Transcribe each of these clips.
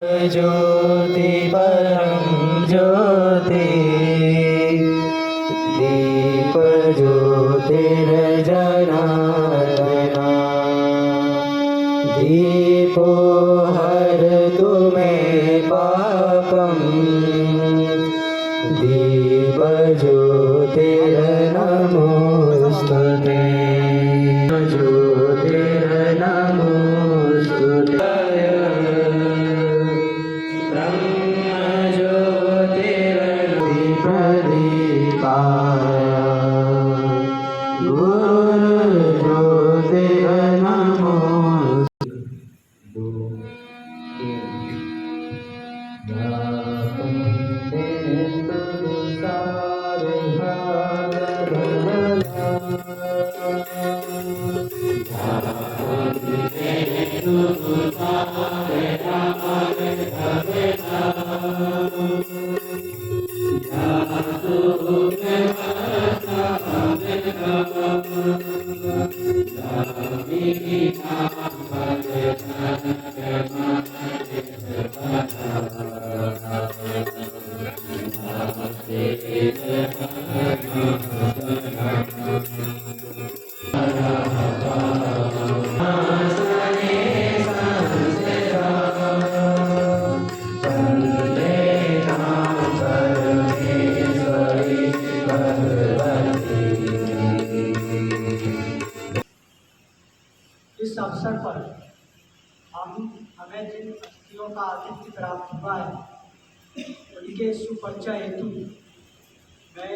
ज्योति परम ज्योति दीप ज्योतिर्जनार्दना दीपो हरतु मे पापं दीप ज्योतिर्नमोस्तुते ज्योतिर्नमोस्तुते इस अवसर पर हमें जिन अतिथियों का आतिथ्य प्राप्त हुआ है उनके सुपरिचय हेतु मैं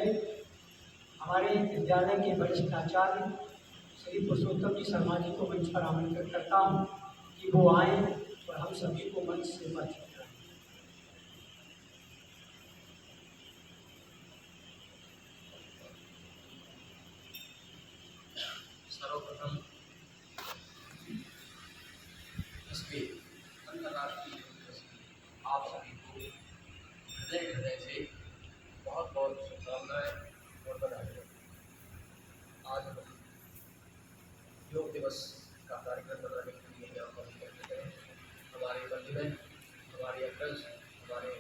हमारे विद्यालय के वरिष्ठ आचार्य श्री पुरुषोत्तम जी शर्मा जी को मंच पर आमंत्रित करता हूँ कि वो आए और हम सभी को मंच से परिचित कराएं। सर्वप्रथम इसके अंतर्राष्ट्रीय योग दिवस की आप सभी को हृदय से बहुत बहुत शुभकामनाएं और बधाई। आज हम योग दिवस का कार्यक्रम बनाने के लिए यहाँ पर उपस्थित हैं। हमारे बंधुजन, हमारे अग्रज, हमारे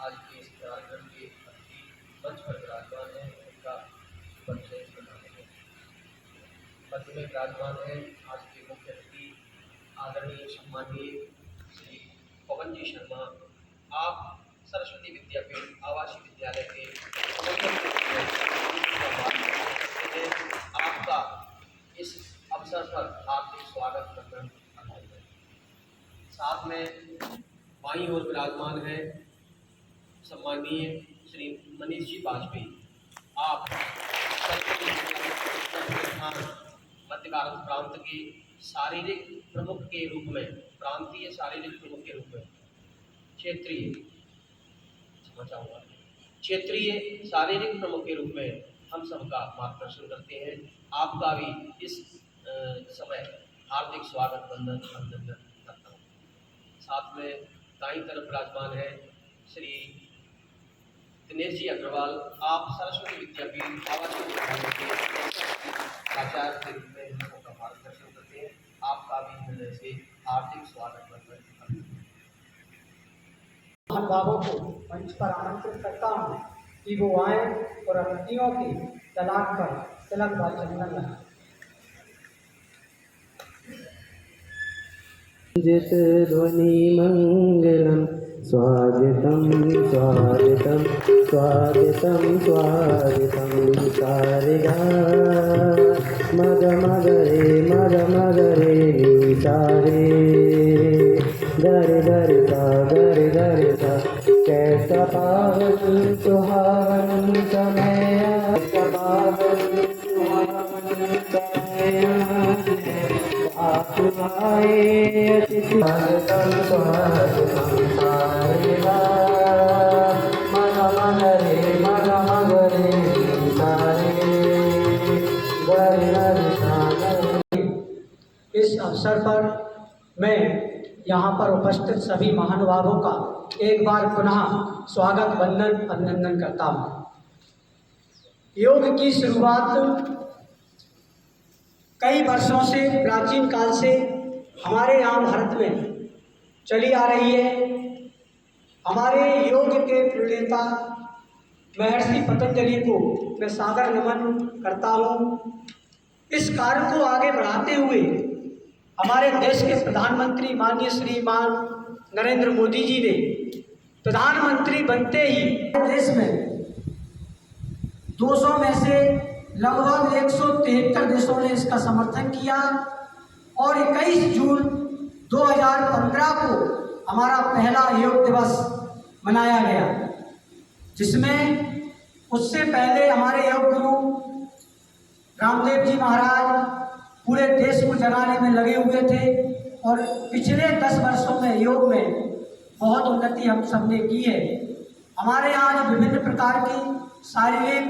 आज के इस कार्यक्रम के अतिथि मंच पर विराजमान हैं, उनका परिचय बनाने हैं। मंच में विराजमान है आज के मुख्य अतिथि आदरणीय सम्माननीय श्री पवन जी शर्मा। आप सरस्वती विद्यापीठ आवासीय विद्यालय के आपका इस अवसर पर हार्दिक स्वागत करना। साथ में बाईं ओर विराजमान है सम्माननीय श्री मनीष जी वाजपेयी। आप मध्य भारत प्रांत के शारीरिक प्रमुख के रूप में, प्रांतीय शारीरिक प्रमुख के रूप में क्षेत्रीय शारीरिक प्रमुख के रूप में हम सबका मार्गदर्शन करते हैं। आपका भी इस समय हार्दिक स्वागत अभिनंदन करता हूँ। साथ में दाईं तरफ विराजमान है श्री दिनेश जी अग्रवाल। आप सरस्वती विद्यापीठ आवासीय विद्यालय के आचार्य के रूप में हम सबका मार्गदर्शन करते हैं। आपका भी हृदय से हार्दिक स्वागत महानुभावों को मंच पर आमंत्रित करता हूँ कि वो आए और अतिथियों के ललाट पर तिलक व चंदन लगाएं। जित ध्वनि मंगलम स्वागतम स्वागतम स्वागतम स्वागतम सारिगा मग मगरे सारे गर सा कैसा पावन सुहावन समय आप आए अतिथि स्वागतम सारेगा मन मगरे सारे इस अवसर पर मैं यहाँ पर उपस्थित सभी महानुभावों का एक बार पुनः स्वागत वंदन अभिनंदन करता हूँ। योग की शुरुआत कई वर्षों से, प्राचीन काल से हमारे यहाँ भारत में चली आ रही है हमारे योग के प्रणेता महर्षि पतंजलि को मैं सादर नमन करता हूँ। इस कार्य को आगे बढ़ाते हुए हमारे देश के प्रधानमंत्री माननीय श्रीमान नरेंद्र मोदी जी ने प्रधानमंत्री बनते ही देश में 200 में से लगभग 173 देशों ने इसका समर्थन किया और 21 जून 2015 को हमारा पहला योग दिवस मनाया गया, जिसमें उससे पहले हमारे योग गुरु रामदेव जी महाराज पूरे देश को जगाने में लगे हुए थे और पिछले 10 वर्षों में योग में बहुत उन्नति हम सब ने की है। हमारे यहाँ जो विभिन्न प्रकार की शारीरिक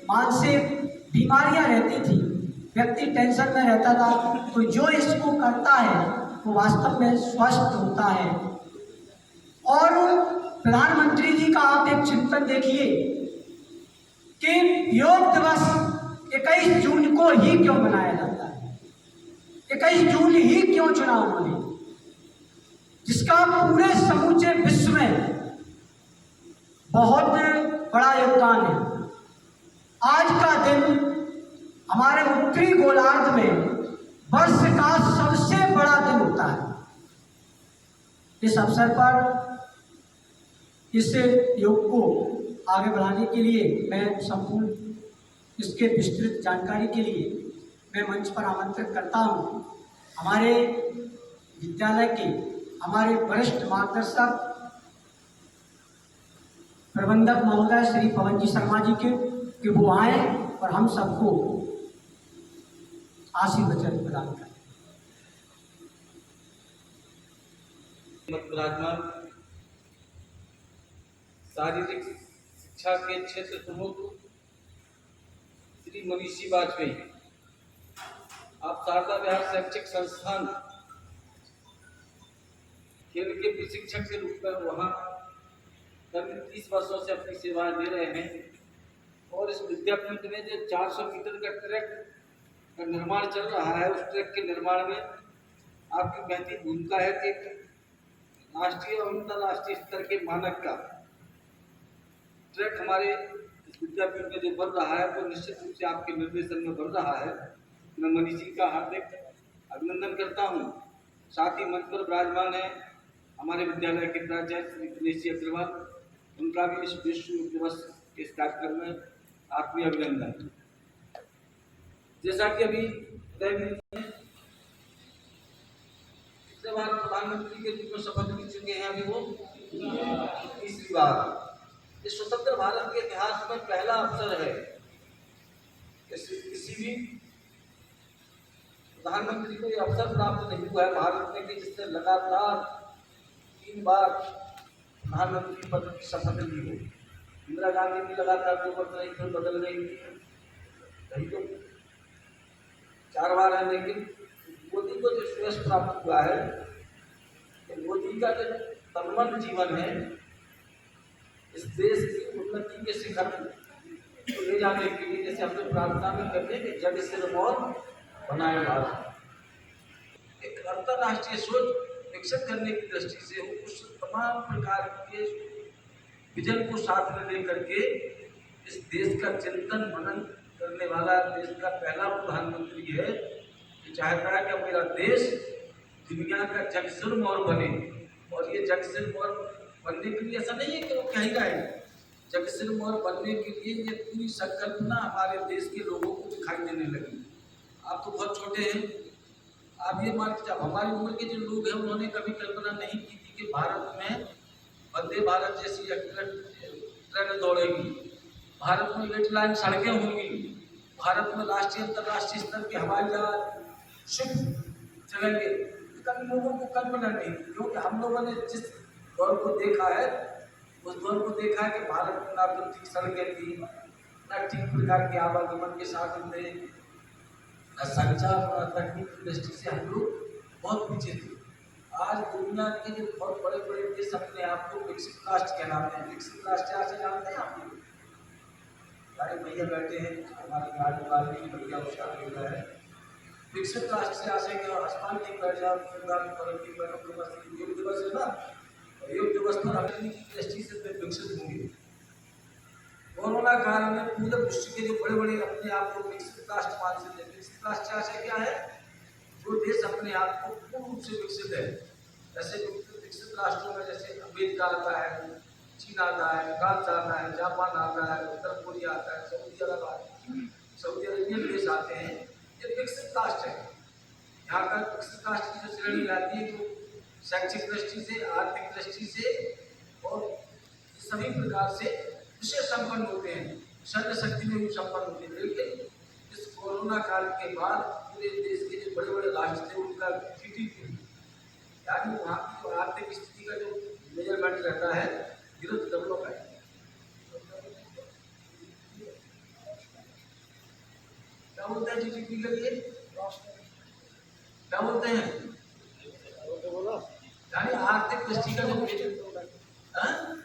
मानसिक बीमारियाँ रहती थी, व्यक्ति टेंशन में रहता था, तो जो इसको करता है वो वास्तव में स्वस्थ होता है। और प्रधानमंत्री जी का आप एक चिंतन देखिए कि योग दिवस 21 जून को ही क्यों मनाया जाता है, 21 जून ही क्यों चुना उन्होंने, जिसका पूरे समूचे विश्व में बहुत बड़ा योगदान है। आज का दिन हमारे उत्तरी गोलार्ध में वर्ष का सबसे बड़ा दिन होता है। इस अवसर पर इस योग को आगे बढ़ाने के लिए मैं संपूर्ण इसके विस्तृत जानकारी के लिए मैं मंच पर आमंत्रित करता हूँ हमारे विद्यालय के हमारे वरिष्ठ मार्गदर्शक प्रबंधक महोदय श्री पवन जी शर्मा जी के कि वो आए और हम सबको आशीर्वचन प्रदान करें। विराजमान शारीरिक शिक्षा के क्षेत्र प्रमुख श्री मनीषी वाजपेयी, आप शारदा विहार शैक्षिक संस्थान खेल के प्रशिक्षक के रूप में वहाँ करीब 30 वर्षों से अपनी सेवाएं दे रहे हैं और इस विद्यापीठ में जो 400 मीटर का ट्रैक का निर्माण चल रहा है, उस ट्रैक के निर्माण में आपकी महती भूमिका है कि राष्ट्रीय और अंतर्राष्ट्रीय स्तर के मानक का ट्रैक हमारे इस विद्यापीठ में जो बन रहा है वो निश्चित रूप से आपके निर्देशन में बन रहा है। मैं मनीष जी का हार्दिक अभिनंदन करता हूँ। साथ ही मंच पर विराजमान है हमारे विद्यालय के प्राचार्य श्री दिनेश जी अग्रवाल, उनका भी इस विश्व योग दिवस के इस कार्यक्रम में आत्मीय अभिनंदन। जैसा कि अभी पिछले बार प्रधानमंत्री के रूप में शपथ ले चुके हैं, अभी वो तीसरी बार। इस स्वतंत्र भारत के इतिहास में पहला अवसर है किसी भी प्रधानमंत्री को यह अवसर प्राप्त नहीं हुआ है भारत में कि जिसने लगातार 3 बार प्रधानमंत्री पद की शपथ ली हो। इंदिरा गांधी भी लगातार 2 वर्ष रही, फिर बदल गई, तो 4 बार है। लेकिन मोदी को जो श्रेयस प्राप्त हुआ है, तो मोदी का जो तनमन जीवन है इस देश की उन्नति के शिखर को ले जाने के लिए, जैसे हम लोग प्रार्थना में करते हैं कि जग सिर मोर बनाए भारत, एक अंतर्राष्ट्रीय सोच विकसित करने की दृष्टि से उस तमाम प्रकार के विजन को साथ में लेकर के इस देश का चिंतन मनन करने वाला देश का पहला प्रधानमंत्री है कि चाहता है कि मेरा देश दुनिया का जगसिरमौर बने। और ये जगसिरमौर बनने के लिए ऐसा नहीं है कि वो कह ही रहे हैं, जगसिरमौर बनने के लिए ये पूरी संकल्पना हमारे देश के लोगों को दिखाई देने लगी। आप तो बहुत छोटे हैं, आप ये मान के हमारी उम्र के जो लोग हैं उन्होंने कभी कल्पना नहीं की थी कि भारत में वंदे भारत जैसी ट्रेन दौड़ेगी, भारत में रेड लाइन सड़कें होंगी, भारत में राष्ट्रीय अंतर्राष्ट्रीय स्तर के हवाई जहाज शिप चलेंगे। कभी लोगों को कल्पना नहीं, क्योंकि हम लोगों ने जिस दौर को देखा है उस दौर को देखा है कि भारत में ना तो ठीक सड़कें थी, ना ठीक प्रकार के आवागमन के साधन थे, न संचार और तकनीक की दृष्टि से हम लोग बहुत पीछे थे। आज दुनिया के जो बहुत बड़े बड़े देश अपने आप को विकसित राष्ट्र कहलाते हैं। विकसित राष्ट्र आज से जानते हैं आप लोग, हमारे भैया बैठे हैं, हमारे गाड़ी वाले भी भैया उसका भैया है। विकसित राष्ट्र से आशे के आसमान की बैठ जाओ, योग दिवस है ना, और योग व्यवस्था रखने की दृष्टि से विकसित होंगे। कोरोना काल में पूरे विश्व के जो बड़े बड़े अपने आप को विकसित राष्ट्र मानते हैं, विकसित राष्ट्र से क्या है, जो देश अपने आप को पूर्ण रूप से विकसित है। जैसे विकसित राष्ट्रों में जैसे अमेरिका आता है, चीन आता है, फ्रांस आता है, जापान आता है, उत्तर कोरिया आता है, सऊदी अरब आता है, सऊदी अरेबियन देश आते हैं, ये विकसित राष्ट्र है। यहाँ का विकसित राष्ट्र की जो श्रेणी आती है जो शैक्षिक दृष्टि से, आर्थिक दृष्टि से और सभी प्रकार से विशेष संपन्न होते हैं, सैन्य शक्ति में भी संपन्न होते हैं। लेकिन इस कोरोना काल के बाद पूरे देश के जो बड़े बड़े राष्ट्र थे उनका जीडीपी यानी वहाँ की जो आर्थिक स्थिति का जो मेजरमेंट रहता है ग्रोथ डेवलप है। क्या बोलते हैं जीडीपी के लिए, क्या बोलते हैं, यानी आर्थिक दृष्टि का जो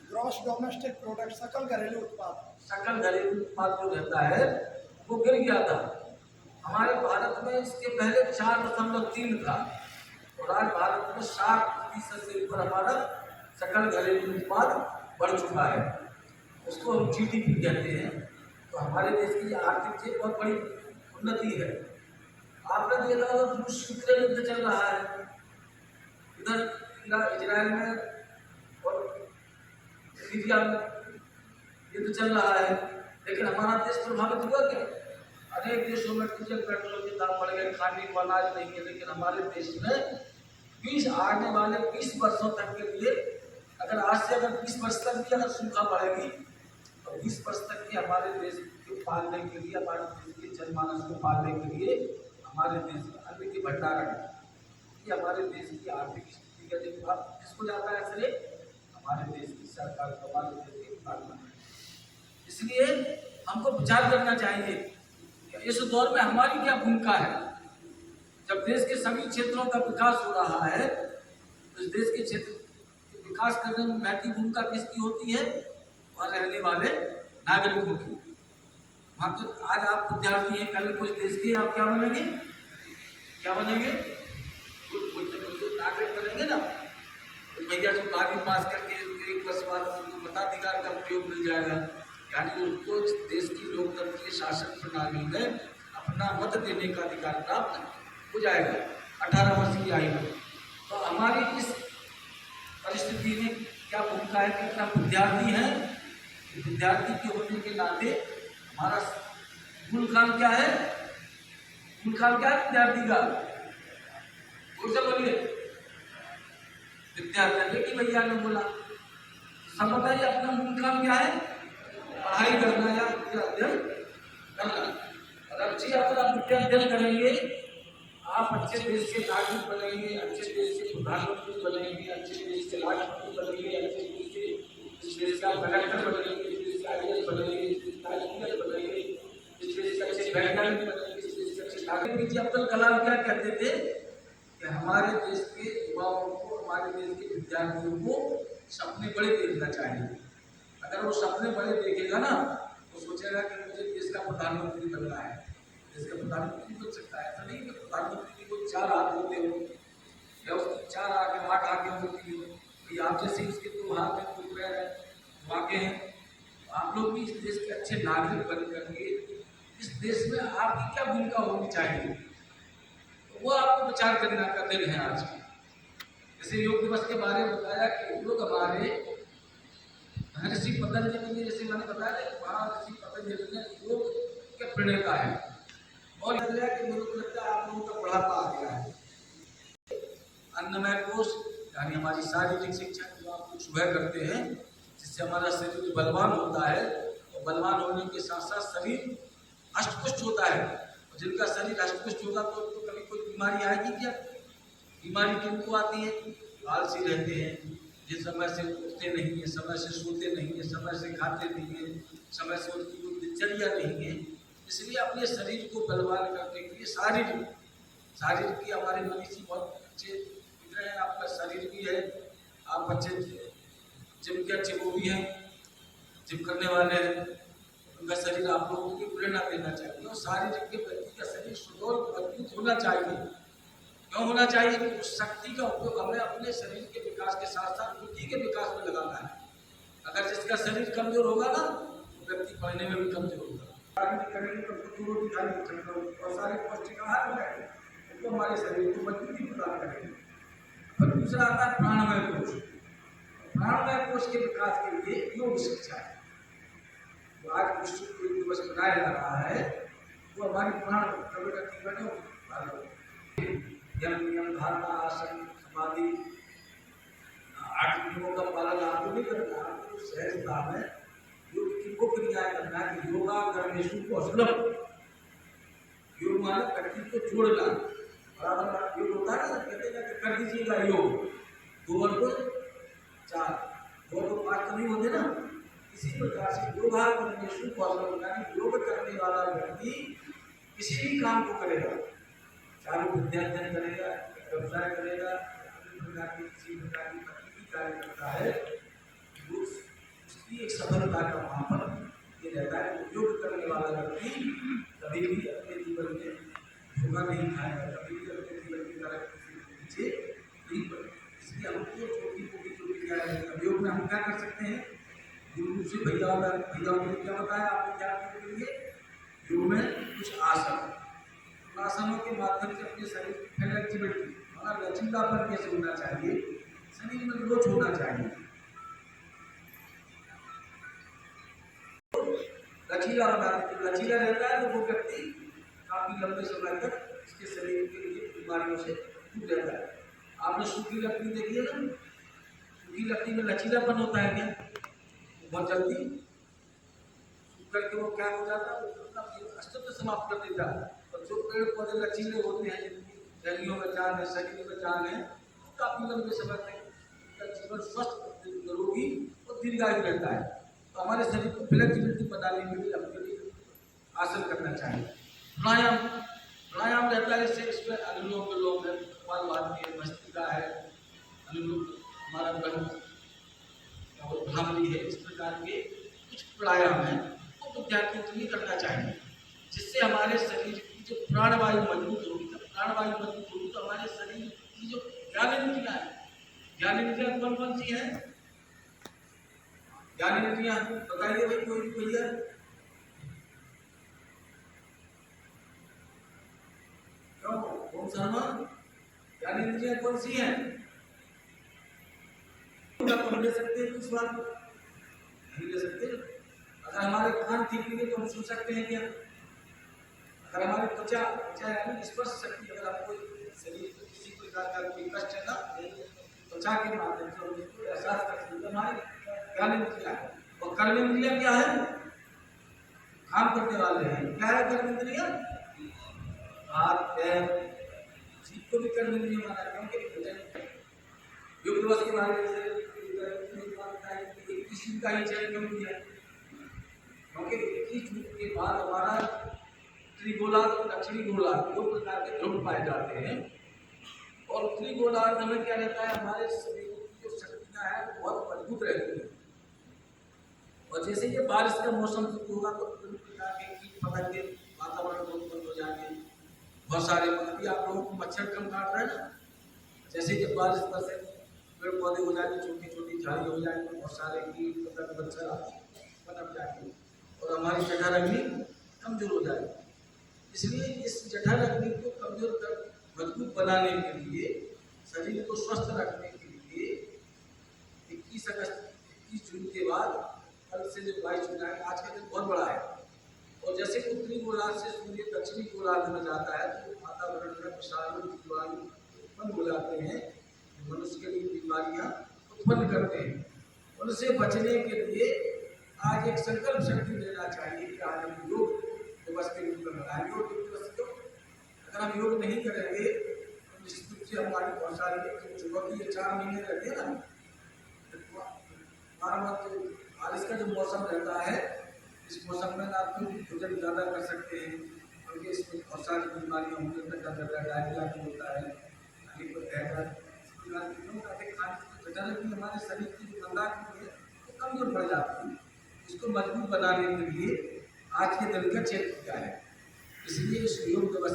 ग्रॉस डोमेस्टिक प्रोडक्ट, सकल घरेलू उत्पाद, सकल घरेलू उत्पाद जो रहता है वो गिर गया था। हमारे भारत में इसके पहले 4.3 था और आज भारत में 60% से ऊपर हमारा सकल घरेलू उत्पाद बढ़ चुका है, उसको हम जीडीपी कहते हैं। तो हमारे देश की आर्थिक से बहुत बड़ी उन्नति है। आपने देखा होगा रूस यूक्रेन युद्ध चल रहा है, इधर इजराइल में और सीरिया में युद्ध चल रहा है, लेकिन हमारा देश प्रभावित हुआ क्या? अनेक देशों में डीजल पेट्रोल के दाम बढ़ गए, खाने को अनाज नहीं है, लेकिन हमारे देश में आने वाले 20 वर्षों तक के लिए अगर आज से अगर 20 वर्ष तक भी अगर सूखा पड़ेगी तो 20 वर्ष तक के हमारे देश को पालने के लिए, हमारे देश के जनमानस को पालने के लिए हमारे देश में अन्न के भंडारण ये हमारे देश की आर्थिक स्थिति का जो भाग जिसको जाता है श्रेय हमारे देश की सरकार को, हमारे देश के पालना है। इसलिए हमको विचार करना चाहिए कि इस दौर में हमारी क्या भूमिका है। जब देश के सभी क्षेत्रों का विकास हो रहा है तो इस देश के क्षेत्र विकास करने में महत्वपूर्ण भूमिका किसकी होती है? वहाँ रहने वाले नागरिकों की। वहाँ तो आज आप विद्यार्थी हैं, कल कुछ देश के आप क्या बनेंगे, क्या बनेंगे, नागरिक बनेंगे ना। भैया जो 12वीं पास करके 1 वर्ष बाद उनको मताधिकार का उपयोग मिल जाएगा, यानी उनको देश की लोकतंत्रीय शासन प्रणाली में अपना मत देने का अधिकार प्राप्त हो जाएगा 18 वर्ष की आयु में। तो हमारी इस परिस्थिति में क्या भूमिका है, कितना विद्यार्थी है, विद्यार्थी के होने के नाते हमारा मूल काम क्या है, मूल काम क्या है विद्यार्थी का, बोल से बोलिए, विद्यार्थी की भैया ने बोला सब बताइए अपना मूल काम क्या है, पढ़ाई करना या अध्ययन करना। और अच्छी अपना अध्ययन करेंगे आप अच्छे देश के नागरिक बनेंगे, अच्छे देश के प्रधानमंत्री बनेंगे, अच्छे देश के राष्ट्रपति बनेंगे, अच्छे देश के इस देश का कलेक्टर बनेंगे, इस देश के IAS बनेंगे, इस देश का IPS बनेंगे, इस देश के अच्छे वैज्ञानिक बनेंगे, इस देश के अच्छे नागरिक। जी अब्दुल कलाम क्या कहते थे कि हमारे देश के युवाओं को, हमारे देश के विद्यार्थियों को सपने बड़े देखना चाहिए। अगर वो सपने बड़े देखेगा ना तो सोचेगा कि मुझे देश का प्रधानमंत्री बनना है। देश का प्रधानमंत्री बन सकता है, ऐसा नहीं कि प्रधानमंत्री की कोई 4 हाथ होते हो या उसकी 4 आंखें 8 आंखें होती हो, कि आप जैसे उसके 2 हाथ में 2 पैर हैं, वाक़ई हैं। आप लोग भी इस देश के अच्छे नागरिक बन करके इस देश में आपकी क्या भूमिका होनी चाहिए, वो आपको विचार करना का दिन है आज। जैसे योग दिवस के बारे में बताया कि योग हमारे ऋषि पतंजलि ने, जैसे मैंने बताया कि वहाँ ऋषि पतंजलि ने योग के प्रणेता है। और लग रहा है कि मुझे लगता है आप लोगों का बढ़ावा आ गया है। अन्नमय कोश यानी हमारी शारीरिक शिक्षा जो आप लोग सुबह करते हैं, जिससे हमारा शरीर बलवान होता है और बलवान होने के साथ साथ शरीर अष्टपुष्ट होता है। और जिनका शरीर अष्टपुष्ट होगा तो कभी कोई बीमारी आएगी क्या? बीमारी किनको आती है? आलसी रहते हैं, जिस समय से उठते नहीं है, समय से सोते नहीं है, समय से खाते नहीं है, समय से उनकी कोई दिनचर्या नहीं है। इसलिए अपने शरीर को बलवान करने के लिए शारीर की हमारे मनीषी बहुत अच्छे दिख रहे हैं, आपका शरीर भी है, आप अच्छे जिम के अच्छे वो भी हैं, जिम करने वाले हैं, उनका शरीर आप लोगों की प्रेरणा देना चाहिए। और शारीरिक के व्यक्ति का शरीर सुडौल मजबूत होना चाहिए, क्यों होना चाहिए? उस शक्ति का उपयोग हमें अपने शरीर के विकास के साथ साथ बुद्धि के विकास में लगाना है। अगर जिसका शरीर कमजोर होगा ना, तो व्यक्ति पढ़ने में भी कमजोर होगा। करेंगे तो दूर दिखाई और सारे पौष्टिक आहार हो जाएंगे, तो हमारे शरीर को मजबूती प्रदान करेंगे। और दूसरा आता है प्राणमय कोश। प्राणमय कोश के विकास के लिए योग शिक्षा है। तो आज विश्व योग दिवस मनाया जा रहा है, वो हमारी प्राण नियम धारणा आसन समाधि 8 नियमों का पालन आपको नहीं करना, आपको सहजता में योग की वो क्रियाएं करना है कि योगा कर्मेशु कौशलम। योग माने व्यक्ति को जोड़ना। बराबर योग होता है ना, कहते हैं कि कर दीजिएगा योग 2 और 2 4, 2 और 2 5 तो नहीं होते ना। इसी प्रकार से योगा कर्मेशु कौशलम, यानी योग करने वाला व्यक्ति किसी भी काम को करेगा, चाहे वो विद्याध्ययन करेगा, व्यवसाय करेगा, किसी प्रकार की तकनीकी कार्य करता है, उसकी एक सफलता का वहाँ पर ये रहता है। योग करने वाला व्यक्ति कभी भी अपने जीवन में धोखा नहीं खाएगा, कभी भी अपने जीवन की तरफ पीछे नहीं पड़ेगा। इसलिए हमको छोटी मोटी जो क्रियाएं योग में हम क्या कर सकते हैं, गुरु से भैया ने क्या बताया आपने क्या के लिए योग में कुछ आसन, आसनों के माध्यम से अपने शरीर की फ्लेक्सिबिलिटी और लचीलापन कैसे होना चाहिए, शरीर में लोच होना चाहिए, लचीला होना। तो लचीला रहता है तो वो व्यक्ति काफी लंबे समय तक इसके शरीर के लिए बीमारियों से दूर रहता है। आपने सूखी लकड़ी देखी है ना, सूखी लकड़ी में लचीलापन होता है क्या? बहुत जल्दी सूख करके वो क्या हो जाता है, अपना अस्तित्व समाप्त कर देता है। और जो पेड़ पौधे लचीले होते हैं, जिनकी जड़ियों में जान है, शरीर में जान है, काफी लंबे समय तक जीवन स्वस्थ, निरोगी और दीर्घायु रहता है। तो हमारे शरीर को फ्लेक्सिबिलिटी बनाने में भी अपने लिए आसन करना चाहिए। प्राणायाम रहता है, इसमें अनुलोम विलोम है, कपालभाति है, भस्त्रिका है, अनुलोम हमारा भ्रामरी है। इस प्रकार के कुछ प्राणायाम है वो विद्यार्थियों के लिए करना चाहिए, जिससे हमारे शरीर की जो प्राणवायु मजबूत होगी। जब प्राणवायु मजबूत होगी तो हमारे शरीर की जो ज्ञानेंद्रियां है, ज्ञानेंद्रियां कौन कौन सी हैं? ज्ञानेंद्रियां बताइए भाई, कोई भैया? कौन शर्मा? ज्ञानेंद्रियां कौन सी हैं? हम ले सकते हैं कुछ बात नहीं ले सकते। अगर हमारे कान ठीक नहीं है तो हम सुन सकते हैं क्या? अगर हमारी त्वचा यानी स्पर्श शक्ति, अगर आपको शरीर में किसी प्रकार का कोई कष्ट है ना, त्वचा के माध्यम से हम इसको एहसास कर सकते हैं। हमारी ज्ञानेंद्रियां है। और कर्मेंद्रियां क्या है? काम करने वाले हैं। क्या है कर्मेंद्रियां? हाथ पैर, जीभ को भी कर्मेंद्रियां माना, क्योंकि योग दिवस के बारे में किसी का ही चयन क्यों किया? क्योंकि 21 जून के बाद हमारा त्रिगोलार्ध और दक्षिणी गोलार्ध 2 प्रकार के ध्रुव पाए जाते हैं। और त्रिगोलार्ध में क्या रहता है, हमारे शरीर की जो शक्तियां हैं बहुत मजबूत रहती है। और जैसे कि बारिश का मौसम शुरू होगा तो विभिन्न प्रकार के कीट पतंगे वातावरण में उत्पन्न हो जाएंगे। बहुत सारे अभी आप लोगों को मच्छर कम काट रहे हैं ना, जैसे कि बारिश बरसे पेड़ पौधे हो जाएंगे, छोटी छोटी झाड़ी हो जाएंगे, बहुत सारे कीट पतंग मच्छर पनप जाएंगे और हमारी जठर अग्नि कमजोर हो जाएगी। इसलिए इस जठर अग्नि को कमजोर कर मजबूत बनाने के लिए, शरीर को स्वस्थ रखने के लिए 21 जून के बाद कल से जो 22 जून है, आज का दिन बहुत बड़ा है। और जैसे उत्तरी गोलार्ध से सूर्य दक्षिणी गोलार्ध में जाता है तो वातावरण में विषाणु जीवाणु उत्पन्न हो जाते हैं, मनुष्य के लिए बीमारियां उत्पन्न करते हैं। उनसे बचने के लिए आज एक संकल्प शक्ति लेना चाहिए कि आज हम योग दिवस के रूप में मनाएंगे। योग दिवस को अगर हम योग नहीं करेंगे तो निश्चित रूप से हमारी बहुत सारी चुनौती, ये 4 महीने रहते हैं ना, बारिश का जो मौसम रहता है, इस मौसम में आप भोजन ज़्यादा कर सकते हैं, क्योंकि इसमें बहुत सारी बीमारियाँ होने का डर रहता है, डायरिया भी होता है, खाने की हमारे शरीर की जो गंदा है वो कमजोर पड़ जाती है। इसको मजबूत बनाने के लिए आज के दिन का चेक किया है। इसलिए इस योग दिवस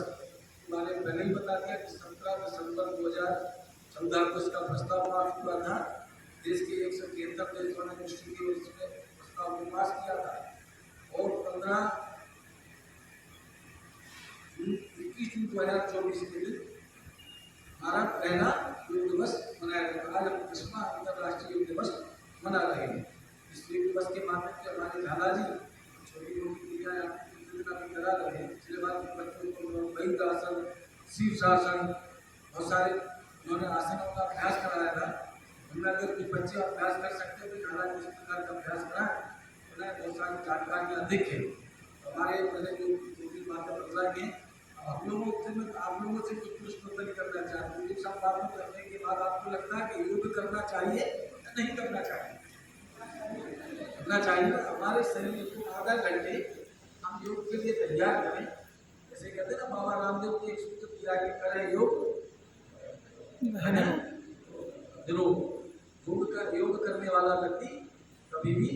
इसके बारे में पहले ही बता दिया कि 17 दिसंबर 2014 को इसका प्रस्ताव पास हुआ था। देश के 173 देशों ने निश्चित की इसमें प्रस्ताव को पास किया था और 21 जून 2024 के दिन हमारा पहला योग दिवस मनाया गया। आज हम 10वां अंतर्राष्ट्रीय योग दिवस मना रहे हैं। इस योग दिवस के माध्यम से हमारे दादाजी छोटी मोटी क्रियाएं करा रहे हैं। इसके बाद बच्चों को वैद्यासन, शीर्षासन, बहुत सारे उन्होंने आसनों का अभ्यास कराया था। उनमें अगर कुछ बच्चे अभ्यास कर सकते हैं तो दादाजी इस प्रकार का अभ्यास कराएं। उन्हें बहुत सारी जानकारियाँ अधिक है। हमारे मैंने जो बातें बताई हैं, आप लोगों से कुछ प्रश्नोत्तरी करना चाहते हैं। सब बातों करने के बाद आपको लगता है कि योग करना चाहिए या नहीं करना चाहिए? करना चाहिए। हमारे शरीर को आधा घंटे हम योग के लिए तैयार करें। जैसे कहते हैं ना, बाबा रामदेव की एक सूत्र दिया कि करें योग योग करने वाला व्यक्ति कभी भी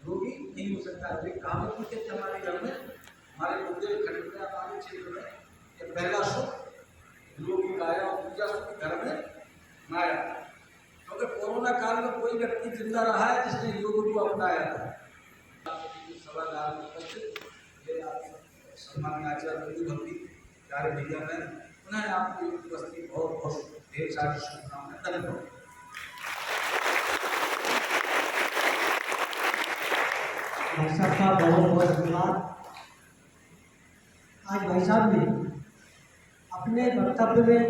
रोगी नहीं हो सकता है। कहावत भी कहते हमारे घर में, हमारे बुंदेलखंड में, हमारे क्षेत्र में ये पहला सुख रोगी गाया और पूजा सुख घर में माया। क्योंकि कोरोना काल में कोई व्यक्ति जिंदा रहा है जिसने योग को अपनाया था। सभागार में उपस्थित सम्माननीय आचार्य बिंदु भक्ति प्यारे भैया बहन, उन्हें आपको योग दिवस की बहुत बहुत ढेर सारी शुभकामनाएं। धन्यवाद। भाई साहब का बहुत बहुत धन्यवाद। आज भाई साहब ने अपने वक्तव्य में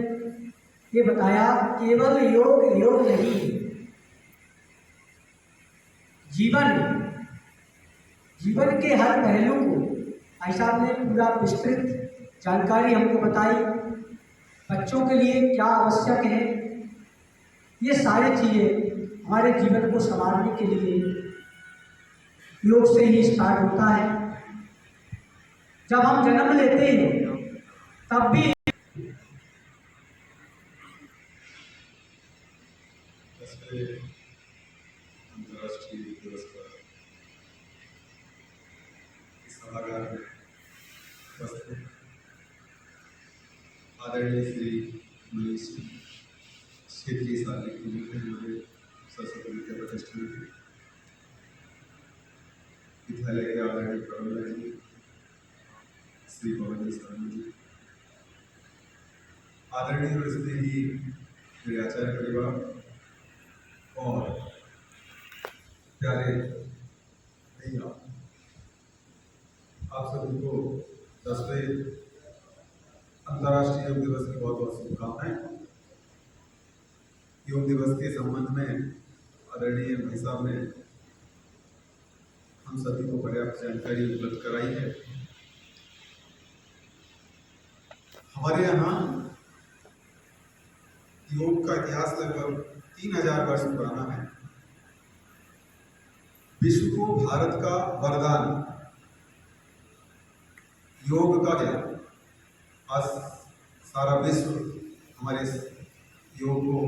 ये बताया केवल योग योग नहीं, जीवन के हर पहलू को भाई साहब ने पूरा विस्तृत जानकारी हमको बताई। बच्चों के लिए क्या आवश्यक है, ये सारी चीज़ें हमारे जीवन को संवारने के लिए योग से ही स्टार्ट होता है। जब हम जन्म लेते हैं तब भी अंतर्राष्ट्रीय योग दिवस पर इस सभागार में उपस्थित आदरणीय श्री मनीष क्षेत्रीय शारीरिक हमारे सरस्वती विद्या प्रतिष्ठान के विद्यालय के आदरणीय प्रबंधक जी, श्री पवन शर्मा जी, आदरणीय और स्नेही मेरे आचार्य परिवार और प्यारे भैया, आप सभी को 10वें अंतर्राष्ट्रीय योग दिवस की बहुत बहुत शुभकामनाएं। योग दिवस के संबंध में आदरणीय भाई साहब ने हम सभी को पर्याप्त जानकारी उपलब्ध कराई है। हमारे यहाँ योग का इतिहास लगभग 3000 वर्ष पुराना है। विश्व को भारत का वरदान योग का ज्ञान, आज सारा विश्व हमारे योग को,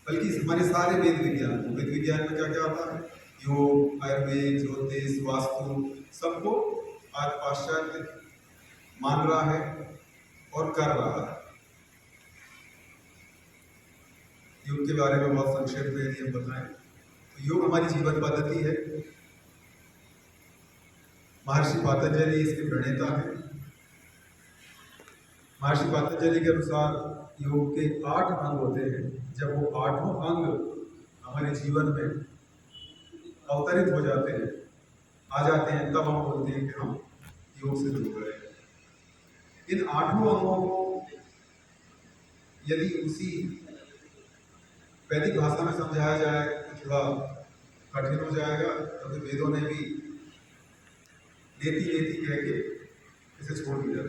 बल्कि हमारे सारे वेद विज्ञान में क्या क्या आता है, योग, आयुर्वेद, ज्योतिष, वास्तु, सबको आज पाश्चात्य मान रहा है और कर रहा है। योग के बारे में बहुत संक्षेप में यदि हम बताएं तो योग हमारी जीवन पद्धति है। महर्षि पतंजलि इसके प्रणेता हैं। महर्षि पतंजलि के अनुसार योग के 8 अंग होते हैं। जब वो 8 अंग हमारे जीवन में अवतरित हो जाते हैं, आ जाते हैं, तब हम बोलते हैं कि हम योग से जुड़ गए। इन 8 अंगों को यदि उसी वैदिक भाषा में समझाया जाए तो थोड़ा कठिन हो जाएगा, क्योंकि तो वेदों ने भी लेती लेती कह के इसे छोड़ दिया।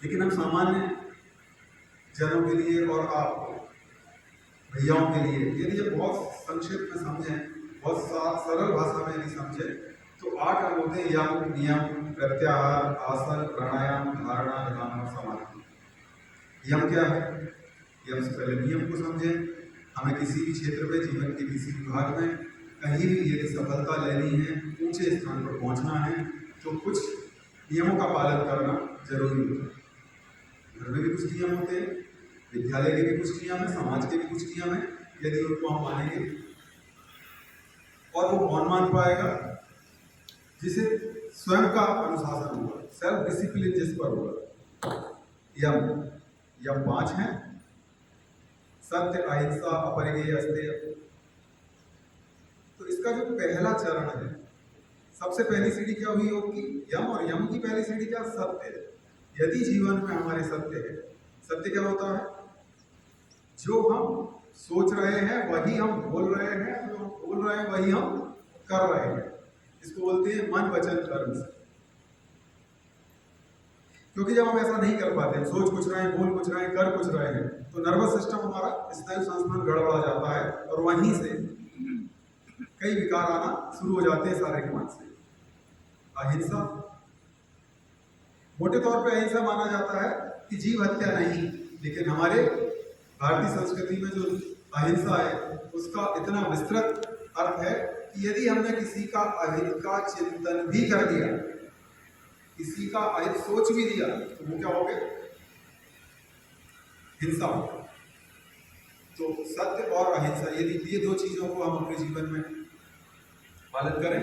लेकिन हम सामान्य जनों के लिए और आप भैयाओं के लिए यदि ये बहुत संक्षिप्त में समझें, बहुत सरल भाषा में यदि समझें तो 8 अंग होते हैं: यम, नियम, प्रत्याहार, आसन, प्राणायाम, धारणा, ध्यान और समाधि। यम क्या है? यम से पहले नियम को समझें। हमें किसी भी क्षेत्र में, जीवन के किसी विभाग में कहीं भी यदि सफलता लेनी है, ऊंचे स्थान पर पहुंचना है, तो कुछ नियमों का पालन करना जरूरी होता है। घर में भी कुछ नियम होते हैं, विद्यालय के भी कुछ नियम है, समाज के भी कुछ नियम है। यदि उनको हम मानेंगे, और वो कौन मान पाएगा? जिसे स्वयं का अनुशासन होगा, सेल्फ डिसिप्लिन जिस पर होगा। यम 5 हैं: सत्य, अहिंसा, अपरिग्रह, अस्तेय। तो इसका जो पहला चरण है, सबसे पहली सीढ़ी क्या हुई होगी? यम। और यम की पहली सीढ़ी क्या? सत्य। यदि जीवन में हमारे सत्य है, सत्य क्या होता है? जो हम सोच रहे हैं वही हम बोल रहे हैं, जो हम बोल रहे हैं वही हम कर रहे हैं। इसको बोलते हैं मन, वचन, कर्म से। क्योंकि जब हम ऐसा नहीं कर पाते, हम सोच कुछ रहे हैं, बोल कुछ रहे हैं, कर कुछ रहे हैं, तो नर्वस सिस्टम हमारा, स्नायु संस्थान गड़बड़ा जाता है और वहीं से कई विकार आना शुरू हो जाते हैं शारीरिक, मानसिक। अहिंसा, मोटे तौर पे अहिंसा माना जाता है कि जीव हत्या नहीं, लेकिन हमारे भारतीय संस्कृति में जो अहिंसा है उसका इतना विस्तृत अर्थ है कि यदि हमने किसी का अहित का चिंतन भी कर दिया, किसी का अहित सोच भी दिया, तो वो क्या हो गया? हिंसा हो। तो सत्य और अहिंसा, यदि ये दो चीजों को हम अपने जीवन में पालन करें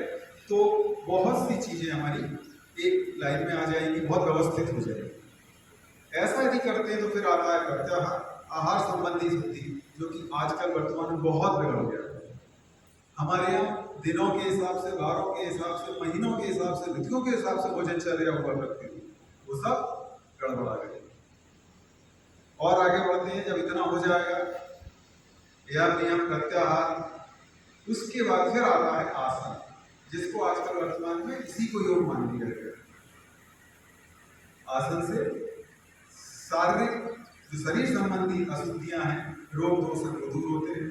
तो बहुत सी चीजें हमारी एक लाइन में आ जाएंगी, बहुत व्यवस्थित हो जाएगी। ऐसा यदि करते हैं तो फिर आता है प्रत्याहार, आहार संबंधी शुद्धि, जो कि आजकल वर्तमान में बहुत बिगड़ गया है। हमारे यहाँ दिनों के हिसाब से, वारों के हिसाब से, महीनों के हिसाब से, ऋतुओं के हिसाब से भोजन चर्या हुआ करती थी, वो सब गड़बड़ा गई। और आगे बढ़ते हैं, जब इतना हो जाएगा, यह नियम, प्रत्याहार, उसके बाद फिर आता है आसन, जिसको आजकल वर्तमान में इसी को योग मान लिया गया। आसन से शारीरिक, जो शरीर संबंधी अशुद्धियां हैं, रोग दोष दूर होते हैं।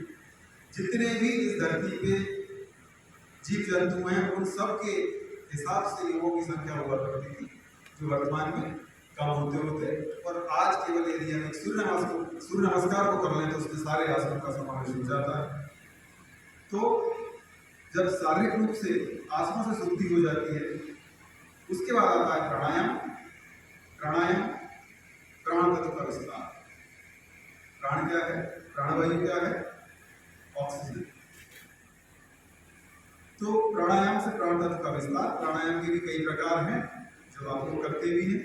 जितने भी इस धरती पे जीव जंतु हैं, उन सब के हिसाब से योगों की संख्या हुआ करती थी, जो वर्तमान में कम होते होते, और आज केवल यदि हम एक सूर्य नमस्कार को कर लें तो उसमें सारे आसनों का समावेश हो जाता है। तो जब शारीरिक रूप से आसनों से शुद्धि हो जाती है, उसके बाद आता है प्राणायाम। प्राणायाम प्राण तत्व का विस्तार। प्राण क्या है? प्राणवायु क्या है? ऑक्सीजन। तो प्राणायाम से प्राण तत्व का विस्तार। प्राणायाम के भी कई प्रकार हैं जो आप लोग करते भी हैं।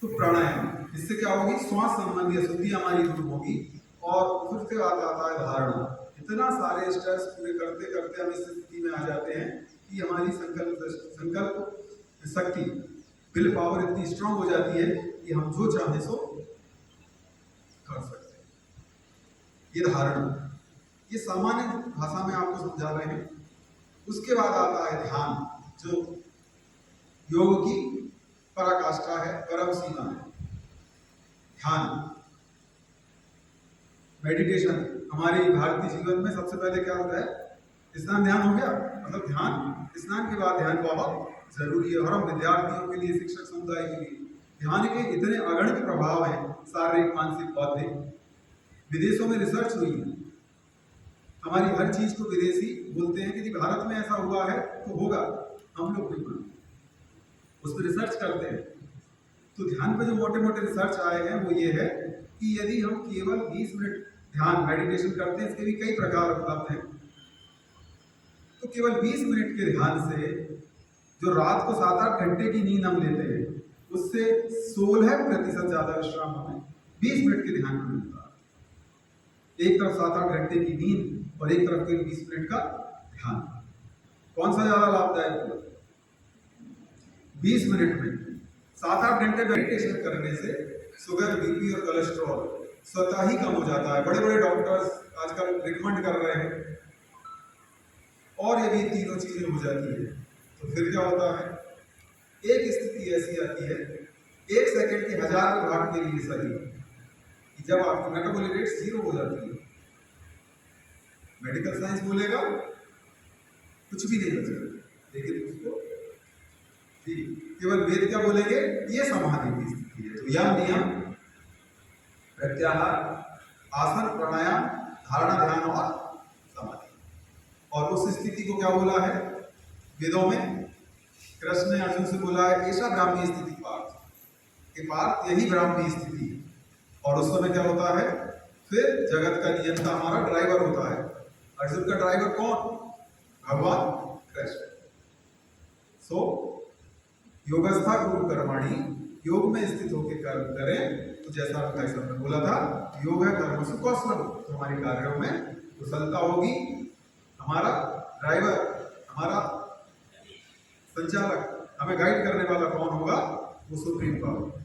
तो प्राणायाम, इससे क्या होगी? श्वास संबंधी अशुद्धि हमारी दूर होगी। और फिर से आता है धारणा। इतना सारे स्ट्रेस पूरे करते करते हम इस स्थिति में आ जाते हैं कि हमारी संकल्प शक्ति, विल पावर इतनी स्ट्रांग हो जाती है कि हम जो चाहें सो कर सकते हैं। ये धारणा, ये सामान्य भाषा में आपको समझा रहे हैं। उसके बाद आता है ध्यान, जो योग की पराकाष्ठा है, परम सीमा है। ध्यान, मेडिटेशन। हमारे भारतीय जीवन में सबसे पहले क्या होता है? स्नान ध्यान हो गया, मतलब ध्यान, स्नान के बाद ध्यान बहुत जरूरी है। और हम विद्यार्थियों के लिए, शिक्षक समुदाय के लिए ध्यान के इतने अगणित प्रभाव हैं, शारीरिक, मानसिक, बौद्धिक। विदेशों में रिसर्च हुई है, हमारी हर चीज को विदेशी बोलते हैं कि भारत में ऐसा हुआ है तो होगा, हम लोग नहीं मानते, उस पर रिसर्च करते हैं। तो ध्यान पे जो मोटे मोटे रिसर्च आए हैं वो ये है कि यदि हम केवल 20 मिनट ध्यान, मेडिटेशन करते हैं, इसके भी कई प्रकार उपलब्ध हैं, तो केवल 20 मिनट के ध्यान से जो रात को 7-8 घंटे की नींद हम लेते हैं, उससे 16% ज्यादा विश्राम हमें 20 मिनट के ध्यान में मिलता है। एक तरफ 7-8 घंटे की नींद और एक तरफ केवल 20 मिनट का ध्यान, कौन सा ज्यादा लाभदायक होगा? 20 मिनट में 7-8 घंटे मेडिटेशन करने से शुगर, बीपी और कोलेस्ट्रॉल स्वतः ही कम हो जाता है। बड़े बड़े डॉक्टर्स आजकल रिकमेंड कर रहे हैं। और यदि तीनों चीजें हो जाती है तो फिर क्या होता है? एक स्थिति ऐसी आती है, 1 सेकंड के 1000 भाग के लिए सही, कि जब आपकी मेटाबॉलिक रेट 0 हो जाती है। मेडिकल साइंस बोलेगा कुछ भी नहीं बचेगा, लेकिन उसको जी केवल वेद क्या बोलेंगे? ये समाधि की स्थिति है। तो यम, नियम, प्रत्याहार, आसन, प्राणायाम, धारणा, ध्यान और समाधि। और उस स्थिति को क्या बोला है वेदों में? कृष्ण ने अर्जुन से बोला है, ऐसा ब्राह्मी स्थिति पार्थ, के पार यही ब्राह्मी स्थिति है। और उस समय क्या होता है, फिर जगत का नियंता हमारा ड्राइवर होता है। अर्जुन का ड्राइवर कौन? भगवान कृष्ण। सो योगस्था गुरु कर्माणी, योग में स्थित होकर कर्म करें। तो जैसा भाई साहब ने बोला था, योग है कर्म से कौशलम, तो हमारे कार्यों में कुशलता होगी। हमारा ड्राइवर, हमारा संचालक, हमें गाइड करने वाला कौन होगा? वो सुप्रीम पावर।